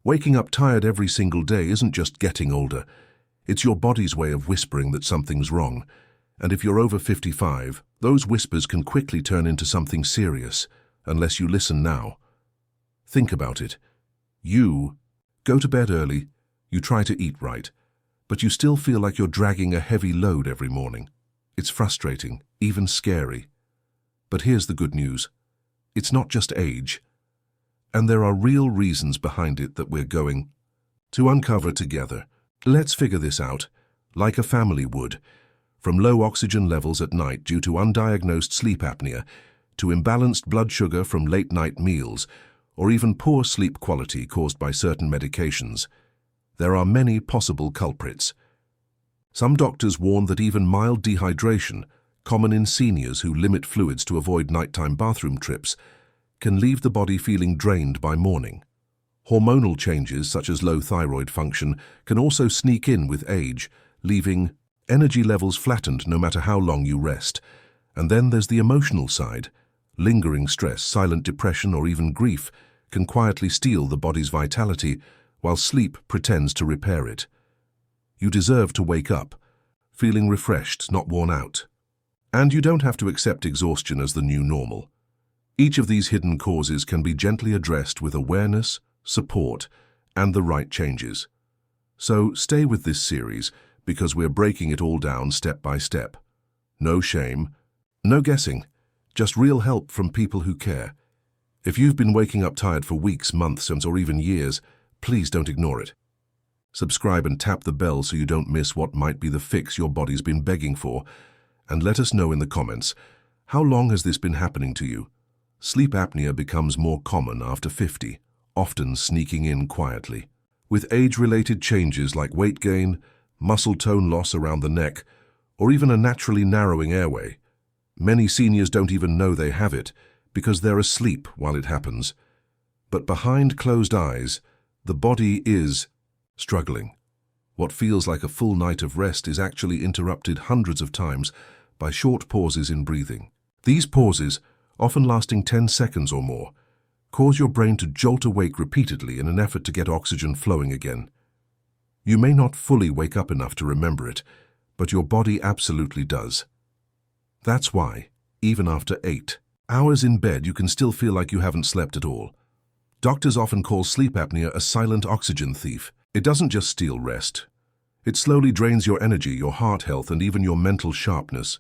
Waking up tired every single day isn't just getting older. It's your body's way of whispering that something's wrong. And if you're over 55, those whispers can quickly turn into something serious, unless you listen now. Think about it. You go to bed early, you try to eat right, but you still feel like you're dragging a heavy load every morning. It's frustrating, even scary. But here's the good news. It's not just age. And there are real reasons behind it that we're going to uncover together. Let's figure this out, like a family would. From low oxygen levels at night due to undiagnosed sleep apnea, to imbalanced blood sugar from late-night meals, or even poor sleep quality caused by certain medications. There are many possible culprits. Some doctors warn that even mild dehydration, common in seniors who limit fluids to avoid nighttime bathroom trips, can leave the body feeling drained by morning. Hormonal changes such as low thyroid function can also sneak in with age, leaving energy levels flattened no matter how long you rest. And then there's the emotional side. Lingering stress, silent depression, or even grief can quietly steal the body's vitality, while sleep pretends to repair it. You deserve to wake up, feeling refreshed, not worn out. And you don't have to accept exhaustion as the new normal. Each of these hidden causes can be gently addressed with awareness, support, and the right changes. So stay with this series, because we're breaking it all down step by step. No shame, no guessing, just real help from people who care. If you've been waking up tired for weeks, months, or even years, please don't ignore it. Subscribe and tap the bell so you don't miss what might be the fix your body's been begging for. And let us know in the comments, how long has this been happening to you? Sleep apnea becomes more common after 50, often sneaking in quietly. With age-related changes like weight gain, muscle tone loss around the neck, or even a naturally narrowing airway, many seniors don't even know they have it because they're asleep while it happens. But behind closed eyes, the body is struggling. What feels like a full night of rest is actually interrupted hundreds of times by short pauses in breathing. These pauses, often lasting 10 seconds or more, cause your brain to jolt awake repeatedly in an effort to get oxygen flowing again. You may not fully wake up enough to remember it, but your body absolutely does. That's why, even after 8 hours in bed, you can still feel like you haven't slept at all. Doctors often call sleep apnea a silent oxygen thief. It doesn't just steal rest. It slowly drains your energy, your heart health, and even your mental sharpness.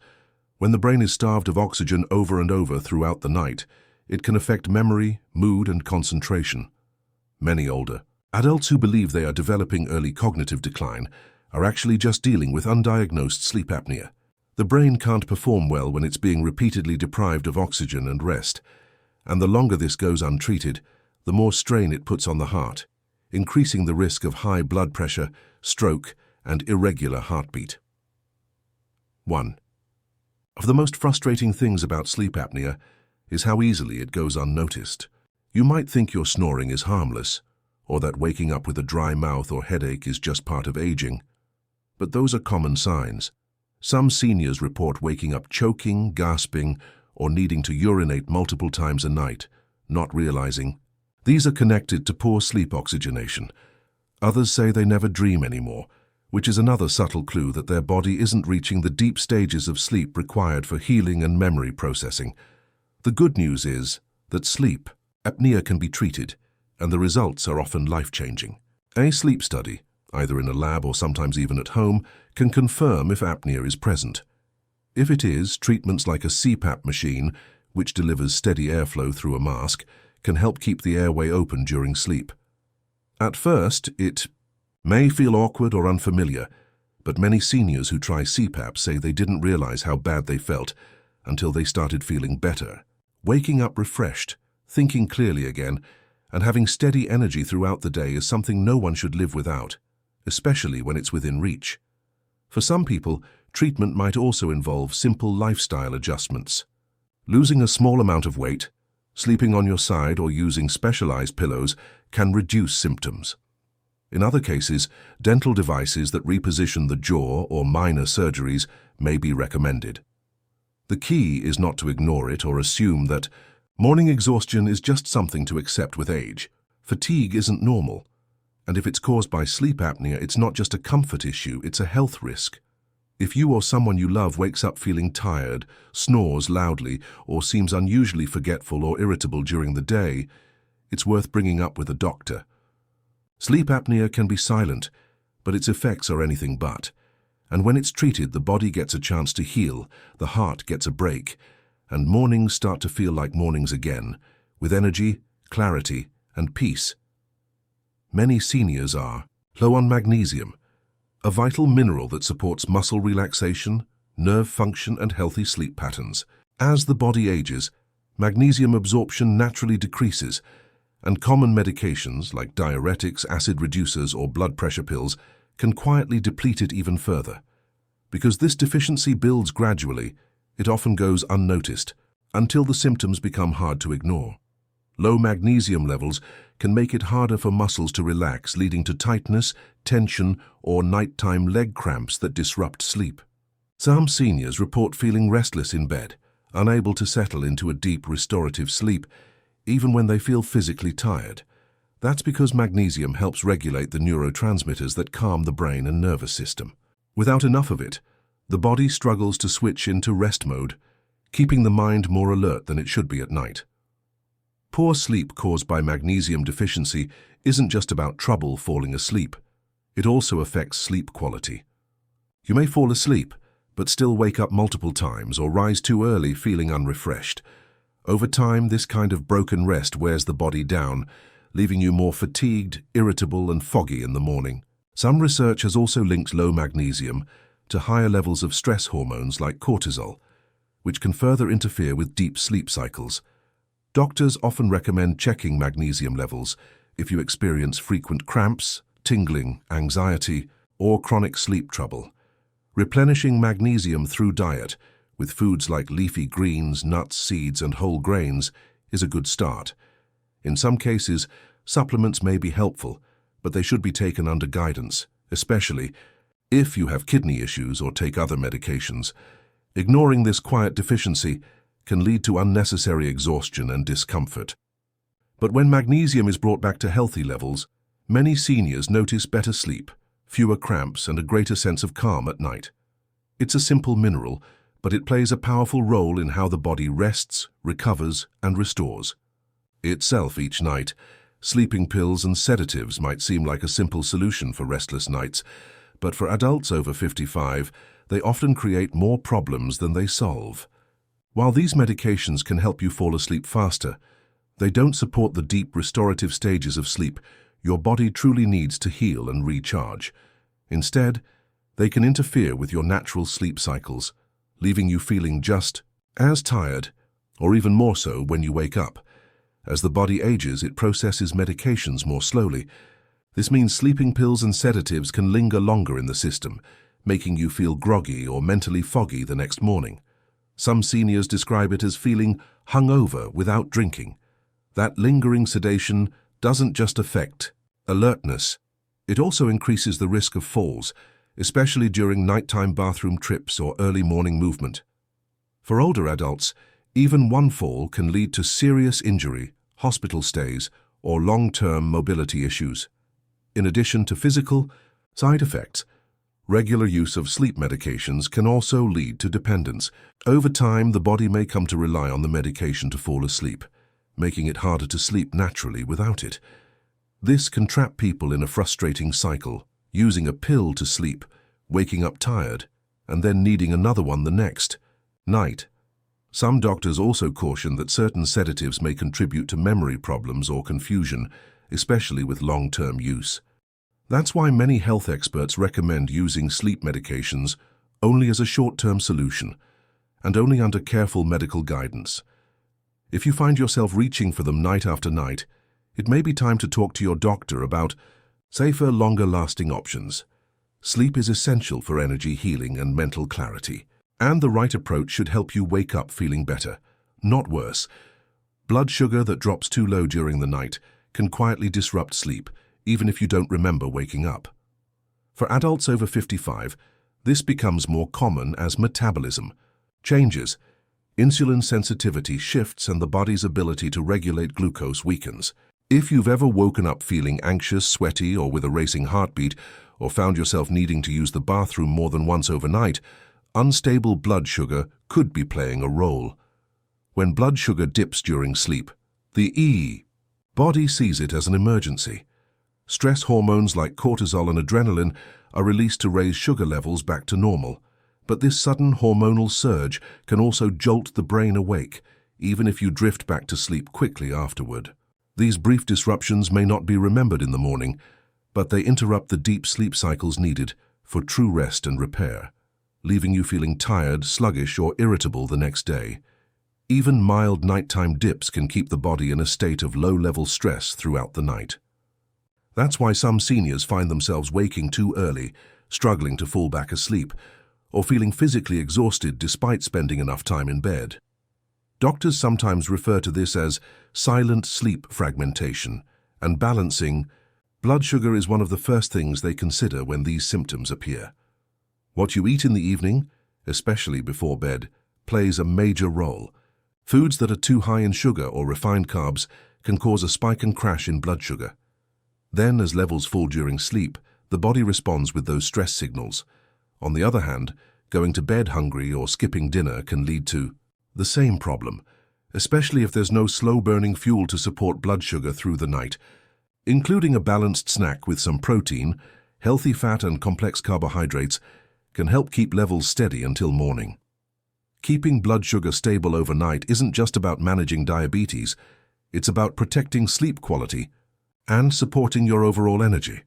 When the brain is starved of oxygen over and over throughout the night, it can affect memory, mood, and concentration. Many older adults who believe they are developing early cognitive decline are actually just dealing with undiagnosed sleep apnea. The brain can't perform well when it's being repeatedly deprived of oxygen and rest, and the longer this goes untreated, the more strain it puts on the heart, increasing the risk of high blood pressure, stroke, and irregular heartbeat. 1. Of the most frustrating things about sleep apnea is how easily it goes unnoticed. You might think your snoring is harmless, or that waking up with a dry mouth or headache is just part of aging. But those are common signs. Some seniors report waking up choking, gasping, or needing to urinate multiple times a night, not realizing these are connected to poor sleep oxygenation. Others say they never dream anymore, which is another subtle clue that their body isn't reaching the deep stages of sleep required for healing and memory processing. The good news is that sleep apnea can be treated, and the results are often life-changing. A sleep study, either in a lab or sometimes even at home, can confirm if apnea is present. If it is, treatments like a CPAP machine, which delivers steady airflow through a mask, can help keep the airway open during sleep. At first, it may feel awkward or unfamiliar, but many seniors who try CPAP say they didn't realize how bad they felt until they started feeling better. Waking up refreshed, thinking clearly again, and having steady energy throughout the day is something no one should live without, especially when it's within reach. For some people, treatment might also involve simple lifestyle adjustments. Losing a small amount of weight, sleeping on your side, or using specialized pillows can reduce symptoms. In other cases, dental devices that reposition the jaw or minor surgeries may be recommended. The key is not to ignore it or assume that morning exhaustion is just something to accept with age. Fatigue isn't normal. And if it's caused by sleep apnea, it's not just a comfort issue, it's a health risk. If you or someone you love wakes up feeling tired, snores loudly, or seems unusually forgetful or irritable during the day, it's worth bringing up with a doctor. Sleep apnea can be silent, but its effects are anything but. And when it's treated, the body gets a chance to heal, the heart gets a break, and mornings start to feel like mornings again, with energy, clarity, and peace. Many seniors are low on magnesium, a vital mineral that supports muscle relaxation, nerve function, and healthy sleep patterns. As the body ages, magnesium absorption naturally decreases, and common medications like diuretics, acid reducers, or blood pressure pills can quietly deplete it even further. Because this deficiency builds gradually, it often goes unnoticed until the symptoms become hard to ignore. Low magnesium levels can make it harder for muscles to relax, leading to tightness, tension, or nighttime leg cramps that disrupt sleep. Some seniors report feeling restless in bed, unable to settle into a deep restorative sleep, even when they feel physically tired. That's because magnesium helps regulate the neurotransmitters that calm the brain and nervous system. Without enough of it, the body struggles to switch into rest mode, keeping the mind more alert than it should be at night. Poor sleep caused by magnesium deficiency isn't just about trouble falling asleep. It also affects sleep quality. You may fall asleep, but still wake up multiple times or rise too early feeling unrefreshed. Over time, this kind of broken rest wears the body down, leaving you more fatigued, irritable, and foggy in the morning. Some research has also linked low magnesium to higher levels of stress hormones like cortisol, which can further interfere with deep sleep cycles. Doctors often recommend checking magnesium levels if you experience frequent cramps, tingling, anxiety, or chronic sleep trouble. Replenishing magnesium through diet, with foods like leafy greens, nuts, seeds, and whole grains, is a good start. In some cases, supplements may be helpful, but they should be taken under guidance, especially if you have kidney issues or take other medications. Ignoring this quiet deficiency can lead to unnecessary exhaustion and discomfort. But when magnesium is brought back to healthy levels, many seniors notice better sleep, fewer cramps, and a greater sense of calm at night. It's a simple mineral, but it plays a powerful role in how the body rests, recovers, and restores itself each night. Sleeping pills and sedatives might seem like a simple solution for restless nights, but for adults over 55, they often create more problems than they solve. While these medications can help you fall asleep faster, they don't support the deep restorative stages of sleep your body truly needs to heal and recharge. Instead, they can interfere with your natural sleep cycles, leaving you feeling just as tired, or even more so when you wake up. As the body ages, it processes medications more slowly. This means sleeping pills and sedatives can linger longer in the system, making you feel groggy or mentally foggy the next morning. Some seniors describe it as feeling hungover without drinking. That lingering sedation doesn't just affect alertness, it also increases the risk of falls, especially during nighttime bathroom trips or early morning movement. For older adults, even one fall can lead to serious injury, hospital stays, or long-term mobility issues. In addition to physical side effects, regular use of sleep medications can also lead to dependence. Over time, the body may come to rely on the medication to fall asleep, making it harder to sleep naturally without it. This can trap people in a frustrating cycle, using a pill to sleep, waking up tired, and then needing another one the next night. Some doctors also caution that certain sedatives may contribute to memory problems or confusion, especially with long-term use. That's why many health experts recommend using sleep medications only as a short-term solution, and only under careful medical guidance. If you find yourself reaching for them night after night, it may be time to talk to your doctor about safer, longer-lasting options. Sleep is essential for energy, healing, and mental clarity. And the right approach should help you wake up feeling better, not worse. Blood sugar that drops too low during the night can quietly disrupt sleep, even if you don't remember waking up. For adults over 55, this becomes more common as metabolism changes. Insulin sensitivity shifts and the body's ability to regulate glucose weakens. If you've ever woken up feeling anxious, sweaty, or with a racing heartbeat, or found yourself needing to use the bathroom more than once overnight, unstable blood sugar could be playing a role. When blood sugar dips during sleep, the body sees it as an emergency. Stress hormones like cortisol and adrenaline are released to raise sugar levels back to normal. But this sudden hormonal surge can also jolt the brain awake, even if you drift back to sleep quickly afterward. These brief disruptions may not be remembered in the morning, but they interrupt the deep sleep cycles needed for true rest and repair, leaving you feeling tired, sluggish, or irritable the next day. Even mild nighttime dips can keep the body in a state of low-level stress throughout the night. That's why some seniors find themselves waking too early, struggling to fall back asleep, or feeling physically exhausted despite spending enough time in bed. Doctors sometimes refer to this as silent sleep fragmentation, and balancing blood sugar is one of the first things they consider when these symptoms appear. What you eat in the evening, especially before bed, plays a major role. Foods that are too high in sugar or refined carbs can cause a spike and crash in blood sugar. Then, as levels fall during sleep, the body responds with those stress signals. On the other hand, going to bed hungry or skipping dinner can lead to the same problem, especially if there's no slow-burning fuel to support blood sugar through the night. Including a balanced snack with some protein, healthy fat and complex carbohydrates can help keep levels steady until morning. Keeping blood sugar stable overnight isn't just about managing diabetes, it's about protecting sleep quality and supporting your overall energy.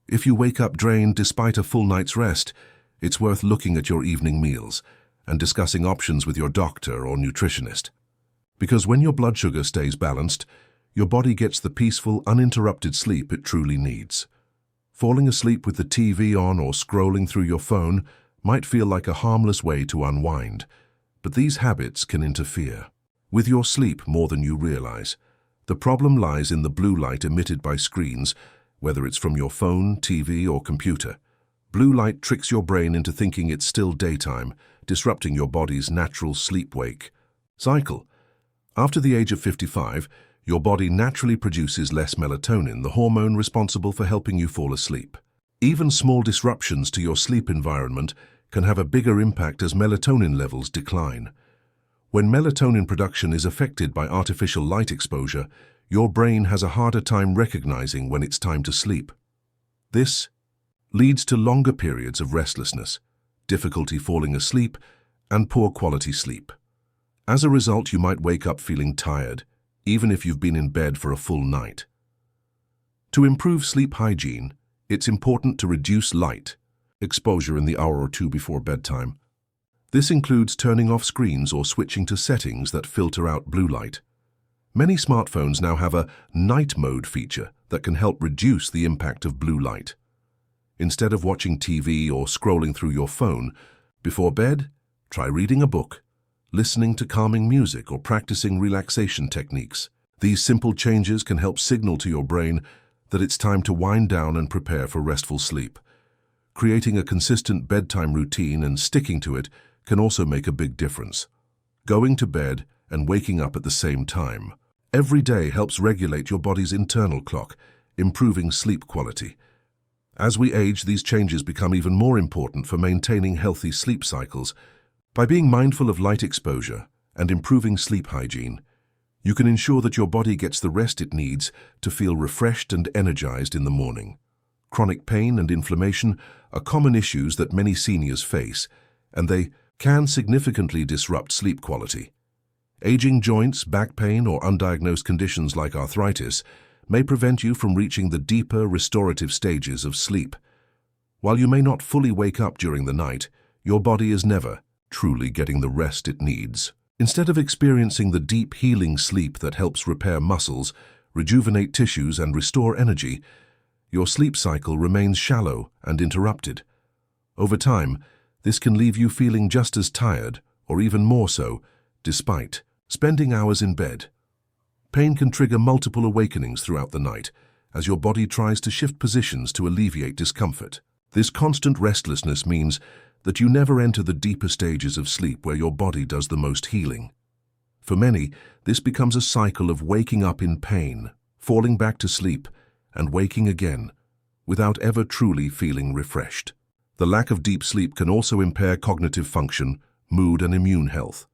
If you wake up drained despite a full night's rest, it's worth looking at your evening meals and discussing options with your doctor or nutritionist. Because when your blood sugar stays balanced, your body gets the peaceful, uninterrupted sleep it truly needs. Falling asleep with the TV on or scrolling through your phone might feel like a harmless way to unwind, but these habits can interfere with your sleep more than you realize. The problem lies in the blue light emitted by screens, whether it's from your phone, TV, or computer. Blue light tricks your brain into thinking it's still daytime, disrupting your body's natural sleep-wake cycle. After the age of 55, your body naturally produces less melatonin, the hormone responsible for helping you fall asleep. Even small disruptions to your sleep environment can have a bigger impact as melatonin levels decline. When melatonin production is affected by artificial light exposure, your brain has a harder time recognizing when it's time to sleep. This leads to longer periods of restlessness, difficulty falling asleep, and poor quality sleep. As a result, you might wake up feeling tired, even if you've been in bed for a full night. To improve sleep hygiene, it's important to reduce light exposure in the hour or two before bedtime. This includes turning off screens or switching to settings that filter out blue light. Many smartphones now have a night mode feature that can help reduce the impact of blue light. Instead of watching TV or scrolling through your phone, before bed, try reading a book, listening to calming music, or practicing relaxation techniques. These simple changes can help signal to your brain that it's time to wind down and prepare for restful sleep. Creating a consistent bedtime routine and sticking to it can also make a big difference. Going to bed and waking up at the same time every day helps regulate your body's internal clock, improving sleep quality. As we age, these changes become even more important for maintaining healthy sleep cycles. By being mindful of light exposure and improving sleep hygiene, you can ensure that your body gets the rest it needs to feel refreshed and energized in the morning. Chronic pain and inflammation are common issues that many seniors face, and they can significantly disrupt sleep quality. Aging joints, back pain, or undiagnosed conditions like arthritis may prevent you from reaching the deeper restorative stages of sleep. While you may not fully wake up during the night, your body is never truly getting the rest it needs. Instead of experiencing the deep healing sleep that helps repair muscles, rejuvenate tissues, and restore energy, your sleep cycle remains shallow and interrupted. Over time, this can leave you feeling just as tired, or even more so, despite spending hours in bed. Pain can trigger multiple awakenings throughout the night, as your body tries to shift positions to alleviate discomfort. This constant restlessness means that you never enter the deeper stages of sleep where your body does the most healing. For many, this becomes a cycle of waking up in pain, falling back to sleep and waking again without ever truly feeling refreshed. The lack of deep sleep can also impair cognitive function, mood, and immune health,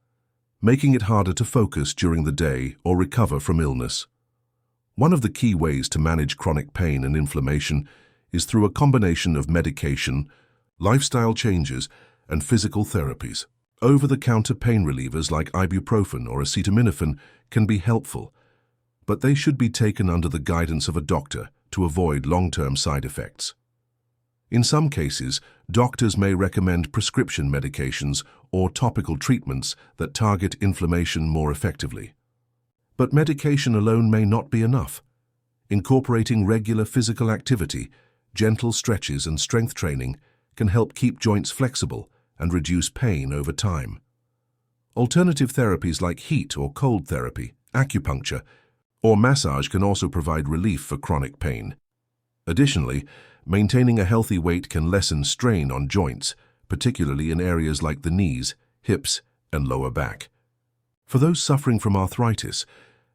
making it harder to focus during the day or recover from illness. One of the key ways to manage chronic pain and inflammation is through a combination of medication, lifestyle changes, and physical therapies. Over-the-counter pain relievers like ibuprofen or acetaminophen can be helpful, but they should be taken under the guidance of a doctor to avoid long-term side effects. In some cases, doctors may recommend prescription medications or topical treatments that target inflammation more effectively. But medication alone may not be enough. Incorporating regular physical activity, gentle stretches, and strength training can help keep joints flexible and reduce pain over time. Alternative therapies like heat or cold therapy, acupuncture, or massage can also provide relief for chronic pain. Additionally, maintaining a healthy weight can lessen strain on joints, particularly in areas like the knees, hips, and lower back. For those suffering from arthritis,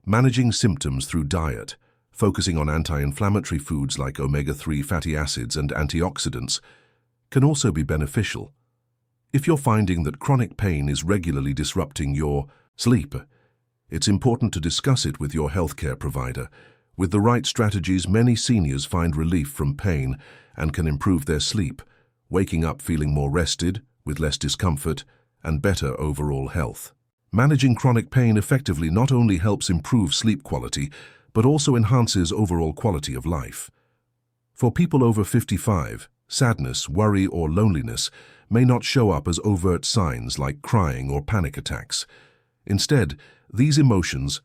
managing symptoms through diet, focusing on anti-inflammatory foods like omega-3 fatty acids and antioxidants, can also be beneficial. If you're finding that chronic pain is regularly disrupting your sleep, it's important to discuss it with your healthcare provider. With the right strategies, many seniors find relief from pain and can improve their sleep, waking up feeling more rested, with less discomfort, and better overall health. Managing chronic pain effectively not only helps improve sleep quality, but also enhances overall quality of life. For people over 55, sadness, worry, or loneliness may not show up as overt signs like crying or panic attacks. Instead, these emotions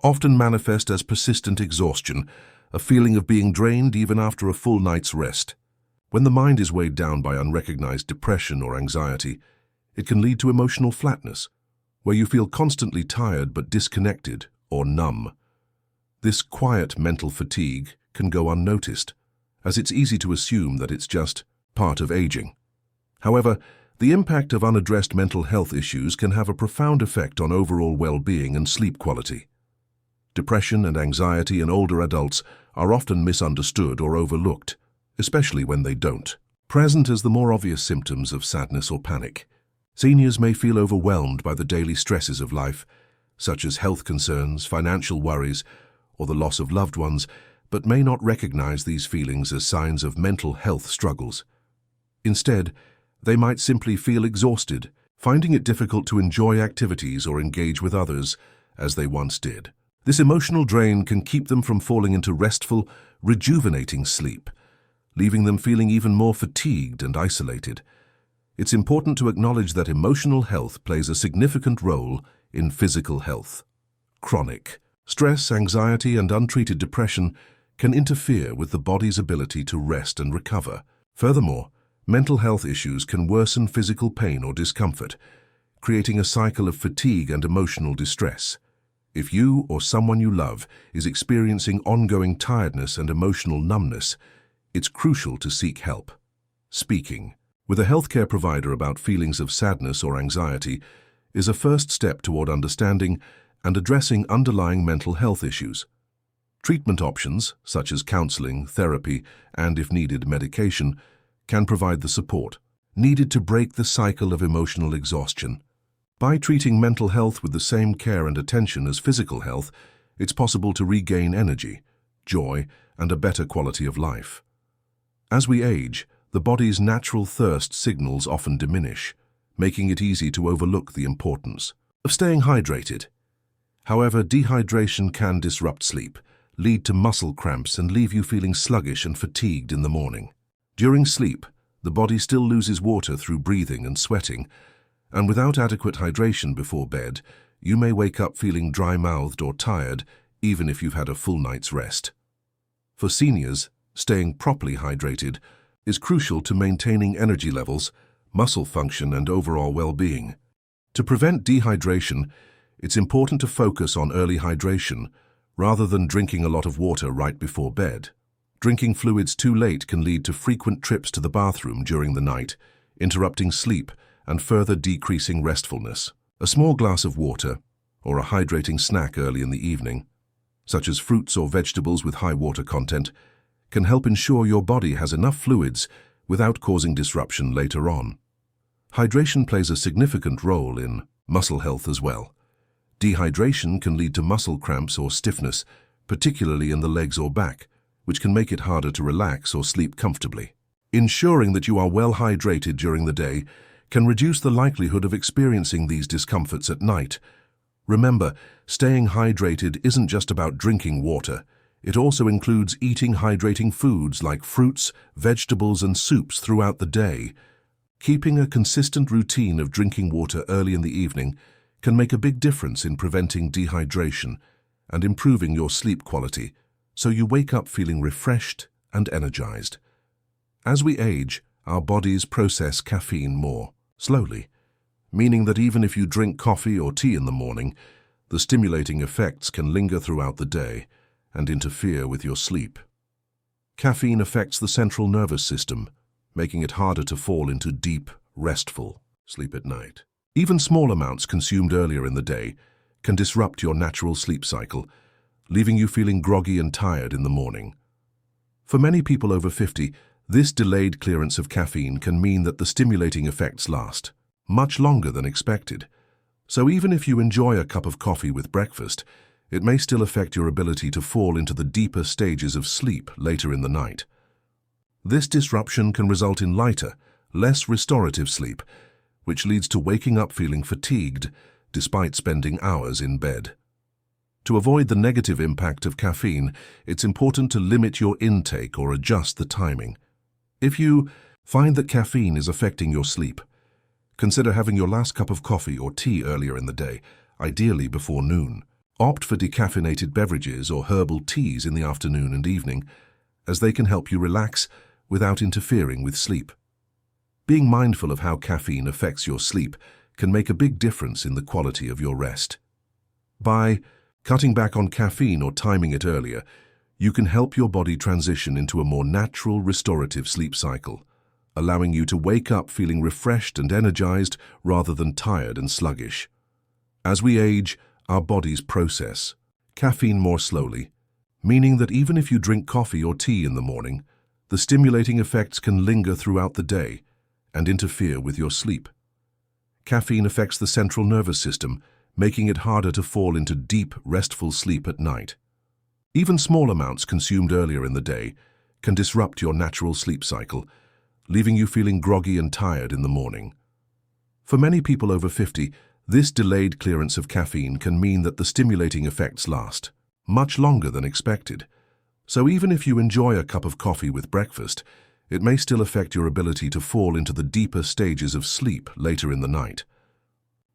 often manifest as persistent exhaustion, a feeling of being drained even after a full night's rest. When the mind is weighed down by unrecognized depression or anxiety, it can lead to emotional flatness, where you feel constantly tired but disconnected or numb. This quiet mental fatigue can go unnoticed, as it's easy to assume that it's just part of aging. However, the impact of unaddressed mental health issues can have a profound effect on overall well-being and sleep quality. Depression and anxiety in older adults are often misunderstood or overlooked, especially when they don't present as the more obvious symptoms of sadness or panic. Seniors may feel overwhelmed by the daily stresses of life, such as health concerns, financial worries, or the loss of loved ones, but may not recognize these feelings as signs of mental health struggles. Instead, they might simply feel exhausted, finding it difficult to enjoy activities or engage with others as they once did. This emotional drain can keep them from falling into restful, rejuvenating sleep, leaving them feeling even more fatigued and isolated. It's important to acknowledge that emotional health plays a significant role in physical health. Chronic stress, anxiety, and untreated depression can interfere with the body's ability to rest and recover. Furthermore, mental health issues can worsen physical pain or discomfort, creating a cycle of fatigue and emotional distress. If you or someone you love is experiencing ongoing tiredness and emotional numbness, it's crucial to seek help. Speaking with a healthcare provider about feelings of sadness or anxiety is a first step toward understanding and addressing underlying mental health issues. Treatment options, such as counseling, therapy, and, if needed, medication, can provide the support needed to break the cycle of emotional exhaustion. By treating mental health with the same care and attention as physical health, it's possible to regain energy, joy, and a better quality of life. As we age, the body's natural thirst signals often diminish, making it easy to overlook the importance of staying hydrated. However, dehydration can disrupt sleep, lead to muscle cramps, and leave you feeling sluggish and fatigued in the morning. During sleep, the body still loses water through breathing and sweating, and without adequate hydration before bed, you may wake up feeling dry-mouthed or tired, even if you've had a full night's rest. For seniors, staying properly hydrated is crucial to maintaining energy levels, muscle function, and overall well-being. To prevent dehydration, it's important to focus on early hydration rather than drinking a lot of water right before bed. Drinking fluids too late can lead to frequent trips to the bathroom during the night, interrupting sleep and further decreasing restfulness. A small glass of water or a hydrating snack early in the evening, such as fruits or vegetables with high water content, can help ensure your body has enough fluids without causing disruption later on. Hydration plays a significant role in muscle health as well. Dehydration can lead to muscle cramps or stiffness, particularly in the legs or back, which can make it harder to relax or sleep comfortably. Ensuring that you are well hydrated during the day can reduce the likelihood of experiencing these discomforts at night. Remember, staying hydrated isn't just about drinking water. It also includes eating hydrating foods like fruits, vegetables, and soups throughout the day. Keeping a consistent routine of drinking water early in the evening can make a big difference in preventing dehydration and improving your sleep quality, so you wake up feeling refreshed and energized. As we age, our bodies process caffeine more slowly, meaning that even if you drink coffee or tea in the morning, the stimulating effects can linger throughout the day and interfere with your sleep. Caffeine affects the central nervous system, making it harder to fall into deep, restful sleep at night. Even small amounts consumed earlier in the day can disrupt your natural sleep cycle, leaving you feeling groggy and tired in the morning. For many people over 50, this delayed clearance of caffeine can mean that the stimulating effects last much longer than expected. So even if you enjoy a cup of coffee with breakfast, it may still affect your ability to fall into the deeper stages of sleep later in the night. This disruption can result in lighter, less restorative sleep, which leads to waking up feeling fatigued despite spending hours in bed. To avoid the negative impact of caffeine, it's important to limit your intake or adjust the timing. If you find that caffeine is affecting your sleep, consider having your last cup of coffee or tea earlier in the day, ideally before noon. Opt for decaffeinated beverages or herbal teas in the afternoon and evening, as they can help you relax without interfering with sleep. Being mindful of how caffeine affects your sleep can make a big difference in the quality of your rest. By cutting back on caffeine or timing it earlier, you can help your body transition into a more natural, restorative sleep cycle, allowing you to wake up feeling refreshed and energized rather than tired and sluggish. As we age, our bodies process caffeine more slowly, meaning that even if you drink coffee or tea in the morning, the stimulating effects can linger throughout the day and interfere with your sleep. Caffeine affects the central nervous system, making it harder to fall into deep, restful sleep at night. Even small amounts consumed earlier in the day can disrupt your natural sleep cycle, leaving you feeling groggy and tired in the morning. For many people over 50, this delayed clearance of caffeine can mean that the stimulating effects last much longer than expected. So even if you enjoy a cup of coffee with breakfast, it may still affect your ability to fall into the deeper stages of sleep later in the night.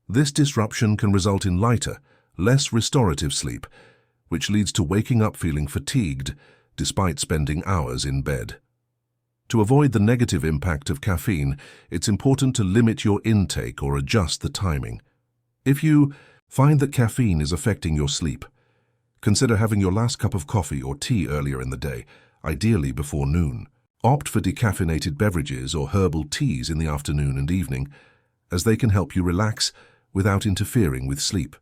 This disruption can result in lighter, less restorative sleep, which leads to waking up feeling fatigued despite spending hours in bed. To avoid the negative impact of caffeine, it's important to limit your intake or adjust the timing. If you find that caffeine is affecting your sleep, consider having your last cup of coffee or tea earlier in the day, ideally before noon. Opt for decaffeinated beverages or herbal teas in the afternoon and evening, as they can help you relax without interfering with sleep.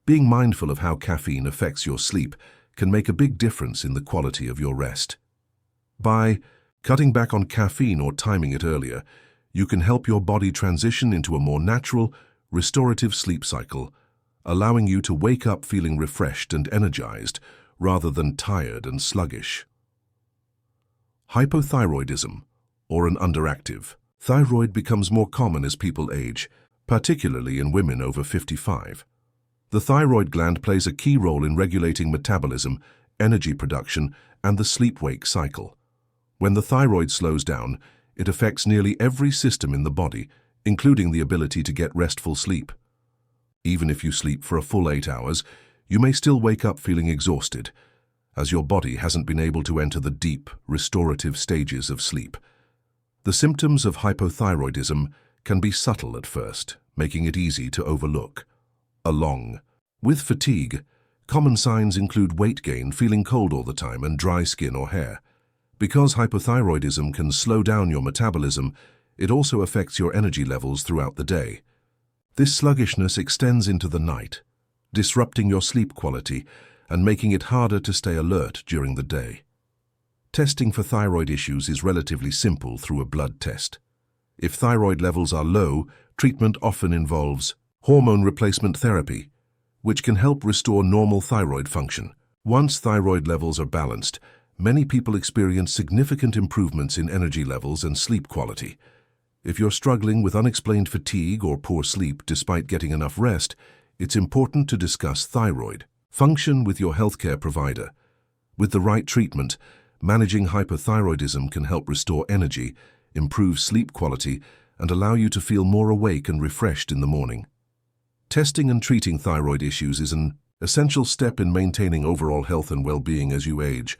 Being mindful of how caffeine affects your sleep can make a big difference in the quality of your rest. By cutting back on caffeine or timing it earlier, you can help your body transition into a more natural, restorative sleep cycle, allowing you to wake up feeling refreshed and energized rather than tired and sluggish. Hypothyroidism, or an underactive thyroid, becomes more common as people age, particularly in women over 55. The thyroid gland plays a key role in regulating metabolism, energy production, and the sleep-wake cycle. When the thyroid slows down, it affects nearly every system in the body, including the ability to get restful sleep. Even if you sleep for a full 8 hours, you may still wake up feeling exhausted, as your body hasn't been able to enter the deep, restorative stages of sleep. The symptoms of hypothyroidism can be subtle at first, making it easy to overlook. Along with fatigue, common signs include weight gain, feeling cold all the time, and dry skin or hair. Because hypothyroidism can slow down your metabolism, it also affects your energy levels throughout the day. This sluggishness extends into the night, disrupting your sleep quality and making it harder to stay alert during the day. Testing for thyroid issues is relatively simple through a blood test. If thyroid levels are low, treatment often involves hormone replacement therapy, which can help restore normal thyroid function. Once thyroid levels are balanced, many people experience significant improvements in energy levels and sleep quality. If you're struggling with unexplained fatigue or poor sleep despite getting enough rest, it's important to discuss thyroid function with your healthcare provider. With the right treatment, managing hypothyroidism can help restore energy, improve sleep quality, and allow you to feel more awake and refreshed in the morning. Testing and treating thyroid issues is an essential step in maintaining overall health and well-being as you age.